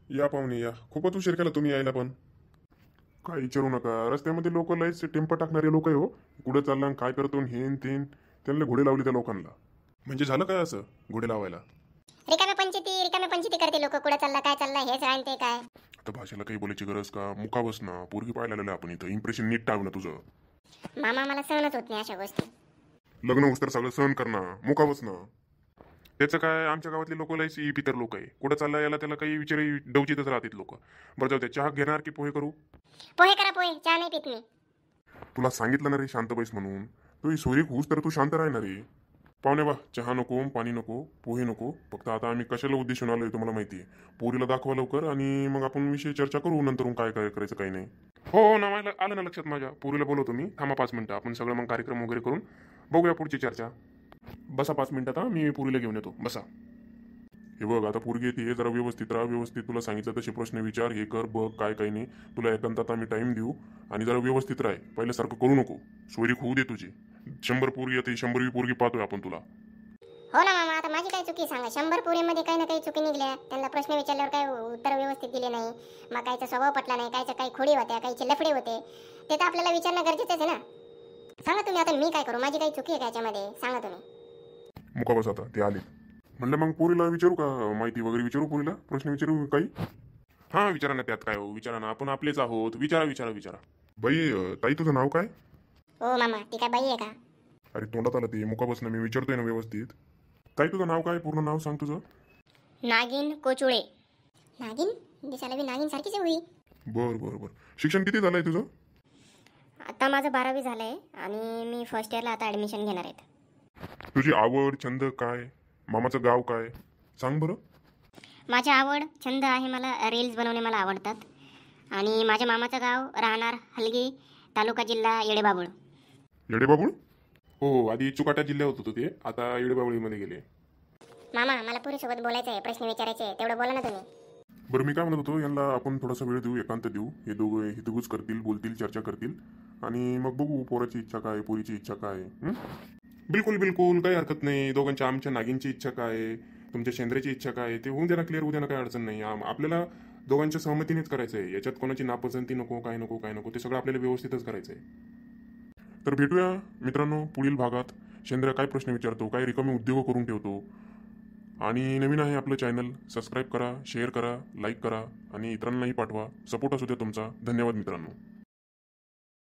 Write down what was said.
या पाहुणे या. खूपच उशीर केला तुम्ही यायला पण. काय विचारू नका, रस्त्यामध्ये लोक लयच टेम्पो टाकणारे लोक आहे हो. कुठे चालला काय करतो हेन तेन. त्यांना घोडे लावले त्या लोकांना. म्हणजे झालं काय असं घोडे लावायला? रिकामे पंचायती करते लोक. कुठं चालला काय चालला हेच राहते काय. आता भाषेला काही बोलायची गरज का? मुका बस ना, पोरगी पाहायला आलेलं आपण इथं. इम्प्रेशन नीट टाळ ना तुझं. मामा मला सहनच होत नाही अशा गोष्टी. लग्न होस तर सगळं सहन करणं, मुका बस ना. त्याचं काय, आमच्या गावातले लोक लयच पितर लोक आहे. कुठं चालला याला त्याला काही विचारी डवचितच राहतात लोक. बरं जाऊ दे, चहा घेणार की पोहे करू? पोहे करा पोहे, चहा नाही पित मी. तुला सांगितलं ना रे शांत बैस म्हणून. तू ही सोयरीक होऊस तर तू शांत राहणार रे. पाहुणे बा, चहा नको, पाणी नको, पोहे नको. फक्त आता आम्ही कशाला उद्देशून आलोय तुम्हाला माहिती आहे. पोरीला दाखवा लवकर आणि मग आपण विषय चर्चा करू नंतर काय काय करायचं काही नाही. हो हो ना, मला आलं ना लक्षात माझ्या. पोरीला बोलवतो मी. थांबा 5 मिनिटं, आपण सगळं मग कार्यक्रम वगैरे करून बघूया पुढची चर्चा. बसा 5 मिनिटात. मी पोरीला घेऊन येतो. बसा. हे बघ, आता पोरगी येते, जरा व्यवस्थित राहा. व्यवस्थित तुला सांगितलं तसे प्रश्न विचार, हे कर बघ काय काही नाही. तुला एकांतात आम्ही टाइम देऊ आणि जरा व्यवस्थित राह. पहिल्यासारखं करू नको. सोयरीक होऊ दे तुझी. 100 पोरगी येते, 100वी पोरगी पाहतोय आपण तुला. हो ना मामा, आता माझी काय चुकी सांगा. 100 पोरीमध्ये काही ना काही चुकी निघल्या. त्यांना प्रश्न विचारल्यावर काय उत्तर व्यवस्थित दिले नाही. मग काहीचा स्वभाव पटला नाही, काहीच्या काही खोडी होत्या, काहीचे लफडे होते. ते तर आपल्याला विचारणं गरजेचंच आहे ना. सांगा तुम्ही आता मी काय करू? माझी काही चुकी आहे का याच्यामध्ये? सांगा तुम्ही. मुका बस आता, ते आले. म्हणलं मग पोरीला विचारू का माहिती वगैरे? विचारू पोरीला प्रश्न विचारू काही? हा विचारा ना, त्यात काय हो, विचारा ना, आपण आपलेच आहोत. विचारा विचारा विचारा. बाई, ताई तुझं नाव काय? हो मामा, ती काय बाई आहे का? अरे तोंडात आलं ते. मुका बस ना, मी विचारतोय ना व्यवस्थित. ताई तुझं नाव काय? पूर्ण नाव सांग तुझं. नागिन कोचुळे. नागिन? दिसायला बी नागिन सारखीच आहे होई. बर बर बर. शिक्षण किती झालंय तुझं? आता माझं 12वी झालंय आणि मी फर्स्ट इयरला आता ऍडमिशन घेणार आहेत. तुझी आवड छंद काय? मामाचं गाव काय? सांग बरं. माझी आवड छंद आहे, मला रील्स बनवणे मला आवडतात. आणि माझ्या मामाचं गाव राहणार हलगी, तालुका जिल्हा येडेबाबूळ. येडेबाबूळ? हो, आधी चुकाटा जिल्ह्यात होतं ते, आता येडेबाबुळीमध्ये गेले. मामा मला पुरीसोबत बोलायचं आहे, प्रश्न विचारायचे आहे, तेवढं बोला ना तुम्ही. बरं, मी काय म्हणत होतो, यांना आपण थोडासा वेळ देऊ, एकांत देऊ. हे दोघं हितगुज करतील, बोलतील, चर्चा करतील आणि मग बघू पोराची इच्छा काय, पोरीची इच्छा काय. बिलकुल बिलकुल, काही हरकत नाही. दोघांच्या, आमच्या नागिनची इच्छा काय, तुमच्या शेंद्राची इच्छा काय, ते होऊन द्या ना क्लिअर, होऊ द्या ना, काही अडचण नाही. आपल्याला दोघांच्या सहमतीनेच करायचं आहे. याच्यात कोणाची नापसंती नको, काय नको काय नको, ते सगळं आपल्याला व्यवस्थितच करायचं आहे. तर भेटूया मित्रांनो पुढील भागात. शेंद्र काय प्रश्न विचारतो, काय रिकामे उद्योग करून ठेवतो. आणि नवीन आहे आपलं चॅनल, सबस्क्राईब करा, शेअर करा, लाईक करा आणि इतरांनाही पाठवा. सपोर्ट असू द्या तुमचा. धन्यवाद मित्रांनो.